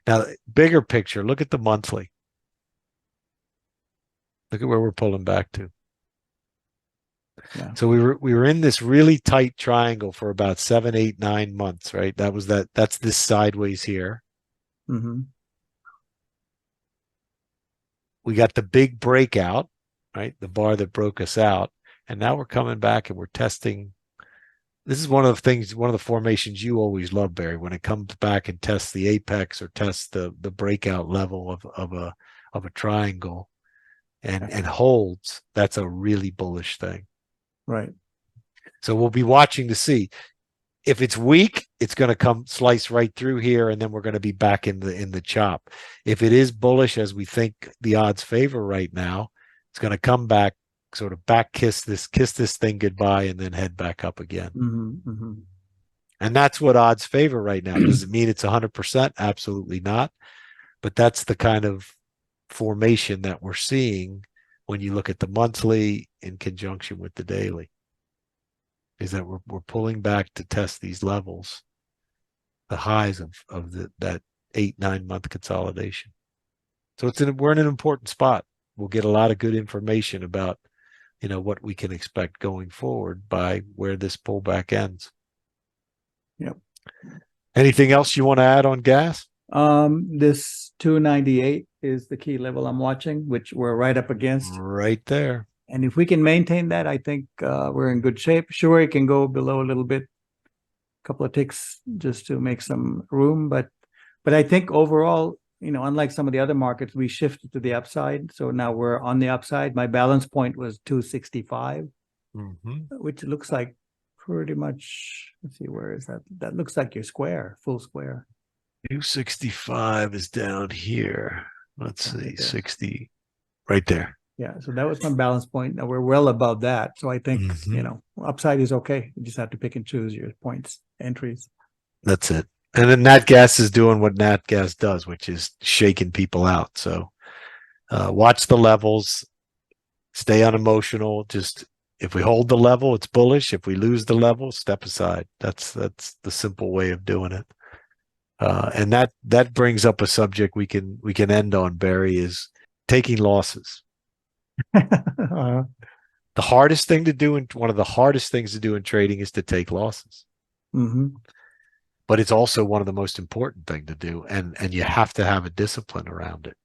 Now, bigger picture, look at the monthly. Look at where we're pulling back to. Yeah. So we were in this really tight triangle for about 7, 8, 9 months, right? That's this sideways here. We got the big breakout, right? The bar that broke us out. And now we're coming back and we're testing. This is one of the formations you always love, Barrie, when it comes back and tests the apex or tests the breakout level of a triangle and holds. That's a really bullish thing. Right. So we'll be watching to see. If it's weak, it's going to come slice right through here, and then we're going to be back in the chop. If it is bullish, as we think the odds favor right now, it's going to come back, sort of back kiss this thing goodbye, and then head back up again. And that's what odds favor right now. Does it mean it's 100%? Absolutely not. But that's the kind of formation that we're seeing when you look at the monthly in conjunction with the daily. Is that we're pulling back to test these levels, the highs of that 8-9 month consolidation. So we're in an important spot. We'll get a lot of good information about, what we can expect going forward by where this pullback ends. Yep. Anything else you want to add on gas? This 298 is the key level I'm watching, which we're right up against. Right there. And if we can maintain that, I think we're in good shape. Sure, it can go below a little bit, a couple of ticks just to make some room. But I think overall, unlike some of the other markets, we shifted to the upside. So now we're on the upside. My balance point was 265, which looks like pretty much, let's see, where is that? That looks like your square, full square. 265 is down here. Let's see, 60, right there. Yeah, so that was my balance point. Now we're well above that. So I think, upside is okay. You just have to pick and choose your points, entries. That's it. And then nat gas is doing what nat gas does, which is shaking people out. So watch the levels, stay unemotional. Just if we hold the level, it's bullish. If we lose the level, step aside. That's the simple way of doing it. And that brings up a subject we can end on, Barrie, is taking losses. The hardest thing to do, and one of the hardest things to do in trading, is to take losses. But it's also one of the most important thing to do, and you have to have a discipline around it.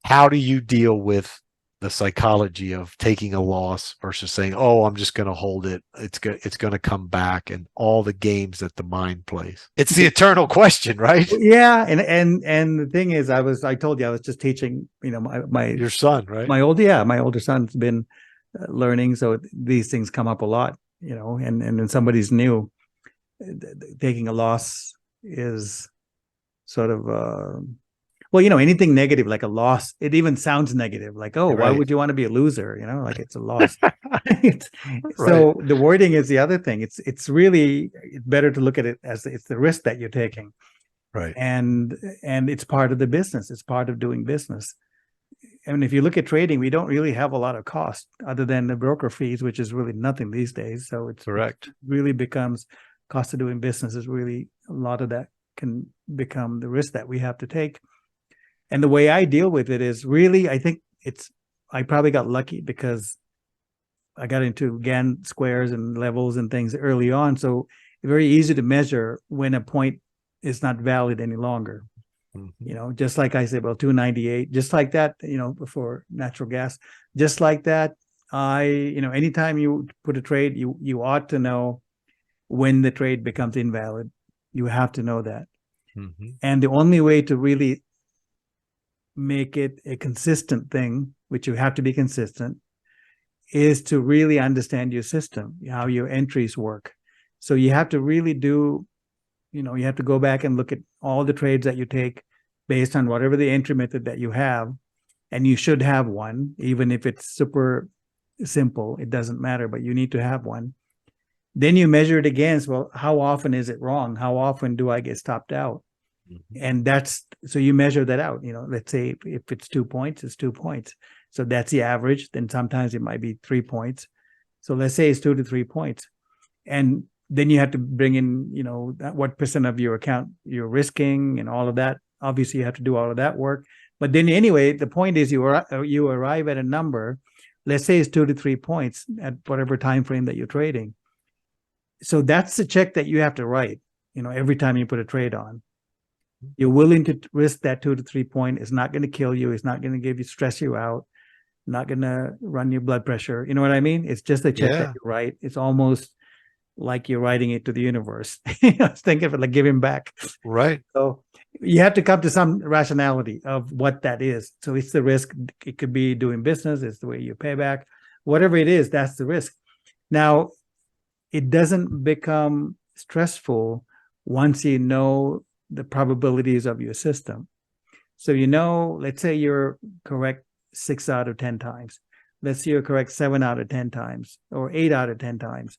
How do you deal with the psychology of taking a loss versus saying, "Oh, I'm just going to hold it. It's going to come back," and all the games that the mind plays? It's the eternal question, right? Yeah, and the thing is, I told you I was just teaching, my your son, right? My older son's been learning, so these things come up a lot, and when somebody's new, taking a loss is sort of anything negative, like a loss, it even sounds negative, like, oh, why would you want to be a loser? Like it's a loss. So the wording is the other thing. It's really better to look at it as it's the risk that you're taking. Right. And it's part of the business. It's part of doing business. And if you look at trading, we don't really have a lot of cost other than the broker fees, which is really nothing these days. So it's correct. It really becomes cost of doing business is really a lot of that can become the risk that we have to take. And the way I deal with it is really, I think I probably got lucky because I got into Gann squares and levels and things early on. So it's very easy to measure when a point is not valid any longer. Just like I said, well, 298, just like that, before natural gas, just like that. Anytime you put a trade, you ought to know when the trade becomes invalid. You have to know that. And the only way to really make it a consistent thing, which you have to be consistent, is to really understand your system, how your entries work. So you have to really do, you have to go back and look at all the trades that you take based on whatever the entry method that you have. And you should have one, even if it's super simple, it doesn't matter, but you need to have one. Then you measure it against, well, how often is it wrong? How often do I get stopped out? And so you measure that out. Let's say if it's 2 points, it's 2 points. So that's the average. Then sometimes it might be 3 points. So let's say it's 2 to 3 points. And then you have to bring in, what percent of your account you're risking and all of that. Obviously, you have to do all of that work. But then anyway, the point is you arrive at a number. Let's say it's 2 to 3 points at whatever time frame that you're trading. So that's the check that you have to write, every time you put a trade on. You're willing to risk that 2 to 3 point. It's not going to kill you. It's not going to stress you out. Not going to run your blood pressure. You know what I mean? It's just a check that you write. It's almost like you're writing it to the universe. I was thinking of it like giving back. Right. So you have to come to some rationality of what that is. So it's the risk. It could be doing business. It's the way you pay back. Whatever it is, that's the risk. Now, it doesn't become stressful once you know the probabilities of your system. So, let's say you're correct 6 out of 10 times. Let's say you're correct 7 out of 10 times or 8 out of 10 times.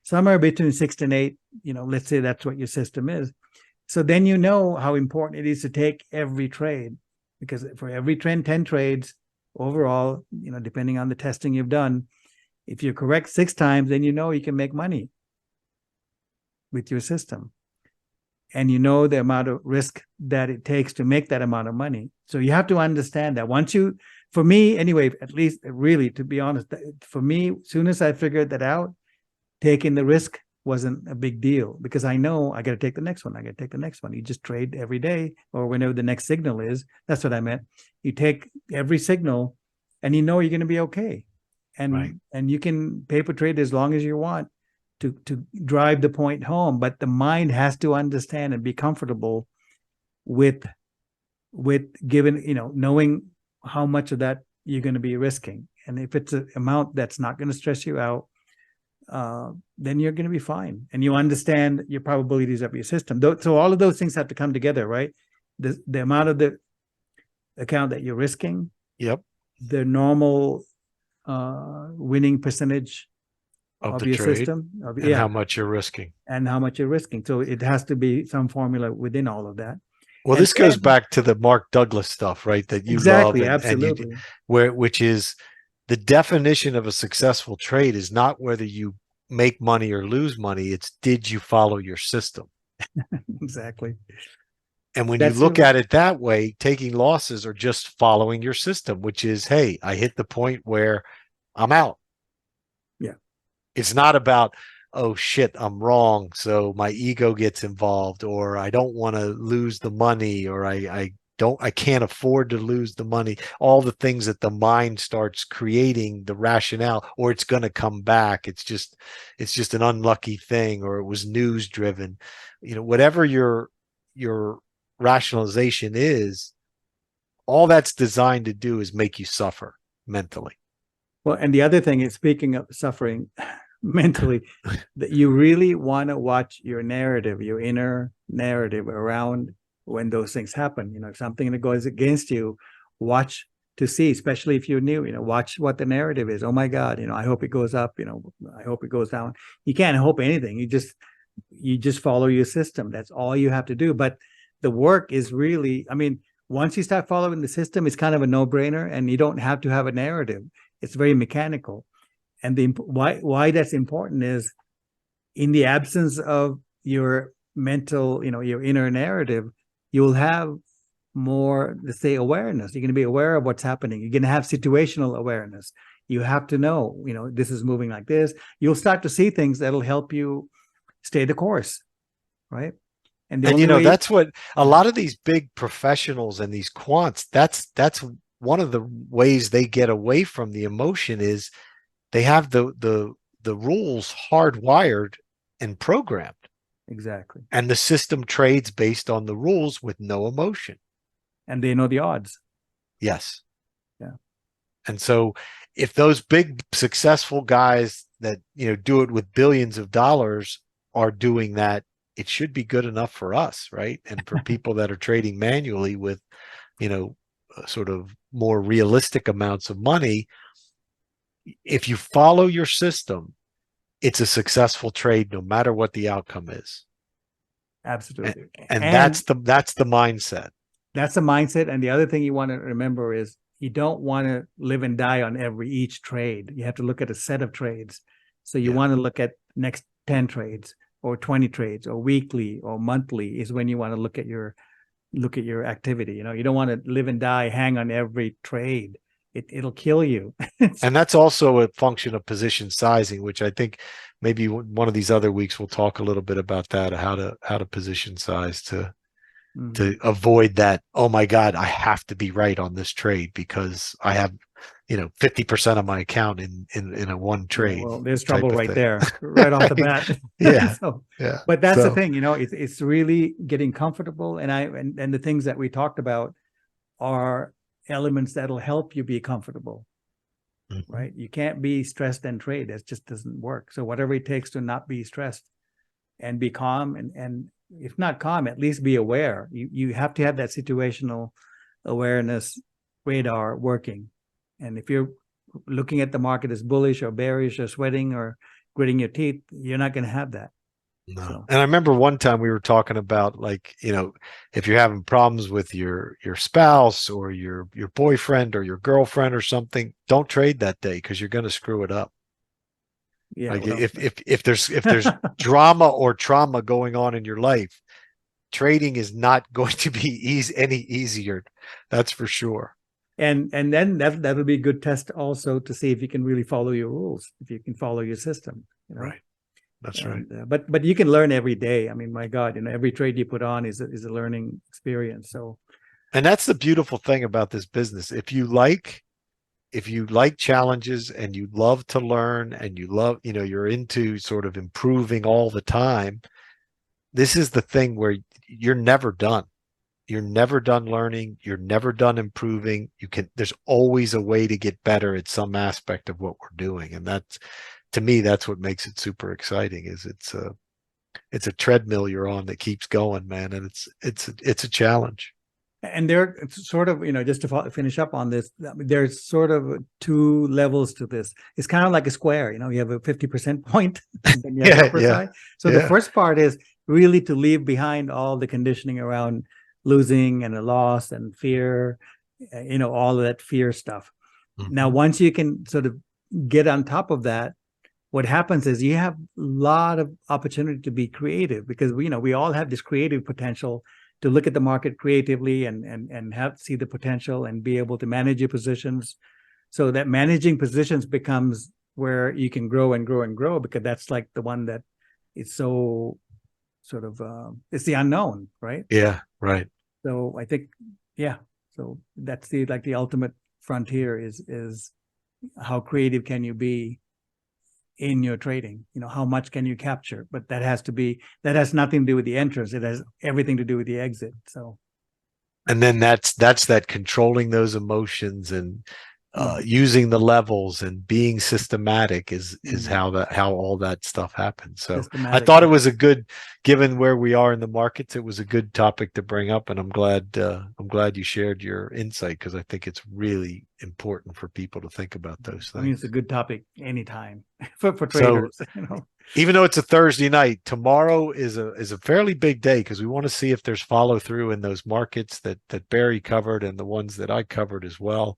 Somewhere between 6 and 8, let's say that's what your system is. So then you know how important it is to take every trade, because for every 10 trades overall, depending on the testing you've done, if you're correct 6 times, then you can make money with your system. And the amount of risk that it takes to make that amount of money. So you have to understand that for me anyway, at least really, to be honest, for me, as soon as I figured that out, taking the risk wasn't a big deal, because I know I got to take the next one. I got to take the next one. You just trade every day or whenever the next signal is. That's what I meant. You take every signal and you're going to be okay. And, right. and you can paper trade as long as you want to drive the point home, but the mind has to understand and be comfortable with given, knowing how much of that you're going to be risking. And if it's an amount that's not going to stress you out, then you're going to be fine. And you understand your probabilities of your system. So all of those things have to come together, right? The amount of the account that you're risking. Yep. The normal winning percentage of the your trade system. and how much you're risking. And how much you're risking. So it has to be some formula within all of that. Well, this goes back to the Mark Douglas stuff, right? That you exactly, love absolutely. Which is the definition of a successful trade is not whether you make money or lose money. It's did you follow your system? Exactly. And when you look at it that way, taking losses are just following your system, which is, hey, I hit the point where I'm out. Yeah. It's not about, oh shit, I'm wrong, so my ego gets involved, or I don't want to lose the money, or I can't afford to lose the money. All the things that the mind starts creating the rationale, or it's going to come back. It's just an unlucky thing, or it was news driven. Whatever your rationalization is, all that's designed to do is make you suffer mentally. Well, and the other thing is, speaking of suffering mentally, that you really want to watch your narrative, your inner narrative around when those things happen. If something that goes against you, watch to see, especially if you're new, watch what the narrative is. Oh my God, I hope it goes up, I hope it goes down. You can't hope anything. You just follow your system. That's all you have to do. But the work is really, once you start following the system, it's kind of a no-brainer, and you don't have to have a narrative. It's very mechanical. And why that's important is, in the absence of your mental, your inner narrative, you'll have more, let's say, awareness. You're going to be aware of what's happening. You're going to have situational awareness. You have to know, this is moving like this. You'll start to see things that'll help you stay the course, right? And that's what a lot of these big professionals and these quants, that's one of the ways they get away from the emotion is they have the rules hardwired and programmed. Exactly. And the system trades based on the rules with no emotion. And they know the odds. Yes. Yeah. And so if those big successful guys that, do it with billions of dollars are doing that, it should be good enough for us, right? And for people that are trading manually with, sort of more realistic amounts of money, if you follow your system, it's a successful trade no matter what the outcome is. Absolutely. And that's the mindset. That's the mindset. And the other thing you want to remember is, you don't want to live and die on each trade. You have to look at a set of trades. So you want to look at next 10 trades or 20 trades or weekly or monthly is when you want to look at your activity. You don't want to live and die, hang on every trade. It'll kill you. And that's also a function of position sizing, which I think maybe one of these other weeks we'll talk a little bit about that, how to position size to avoid that. Oh my God, I have to be right on this trade because I have 50% of my account in a one trade. Well, there's trouble right there, right off the bat. Yeah. But that's the thing, it's really getting comfortable. And the things that we talked about are elements that'll help you be comfortable. right? You can't be stressed and trade. That just doesn't work. So whatever it takes to not be stressed and be calm, and if not calm, at least be aware. You have to have that situational awareness radar working. And if you're looking at the market as bullish or bearish or sweating or gritting your teeth, you're not going to have that. No. So. And I remember one time we were talking about, like, if you're having problems with your spouse or your boyfriend or your girlfriend or something, don't trade that day because you're going to screw it up. Yeah, Like well, if there's drama or trauma going on in your life, trading is not going to be any easier. That's for sure. and then that would be a good test also to see if you can really follow your rules, if you can follow your system. Right. That's right. But you can learn every day. I mean, my God, every trade you put on is a learning experience. So, and that's the beautiful thing about this business. If you like challenges and you love to learn and you love, you're into sort of improving all the time, this is the thing where you're never done. You're never done learning. You're never done improving. There's always a way to get better at some aspect of what we're doing. And that's, to me, that's what makes it super exciting. Is it's a treadmill you're on that keeps going, man. And it's a challenge. and there sort of, just to finish up on this, there's sort of two levels to this. It's kind of like a square. You have a 50% point, and then you have the upper side. So the first part is really to leave behind all the conditioning around losing and a loss and fear, all of that fear stuff. Mm-hmm. Now, once you can sort of get on top of that, what happens is you have a lot of opportunity to be creative, because we all have this creative potential to look at the market creatively and see the potential and be able to manage your positions. So that managing positions becomes where you can grow and grow and grow, because that's like the one that is so sort of it's the unknown, right? Yeah, right. So I think, so that's the ultimate frontier is how creative can you be in your trading? How much can you capture? But that has nothing to do with the entrance. It has everything to do with the exit. So, and then that's that controlling those emotions and using the levels and being systematic is how all that stuff happens. So I thought it was a good, given where we are in the markets, it was a good topic to bring up, and I'm glad you shared your insight, because I think it's really important for people to think about those things. I mean, it's a good topic anytime for traders. So, even though it's a Thursday night, tomorrow is a fairly big day, because we want to see if there's follow through in those markets that Barrie covered and the ones that I covered as well.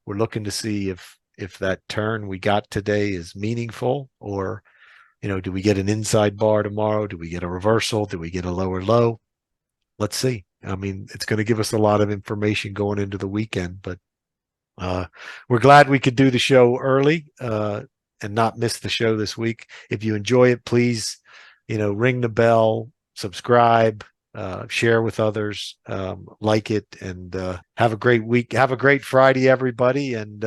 We're looking to see if that turn we got today is meaningful, or, do we get an inside bar tomorrow? Do we get a reversal? Do we get a lower low? Let's see. I mean, it's going to give us a lot of information going into the weekend, but we're glad we could do the show early and not miss the show this week. If you enjoy it, please, ring the bell, subscribe, share with others, like it, and have a great week. Have a great Friday, everybody, and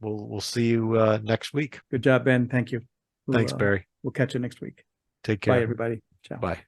we'll see you next week. Good job, Ben. Thank you. Thanks, Barrie. We'll catch you next week. Take care. Bye, everybody. Ciao. Bye.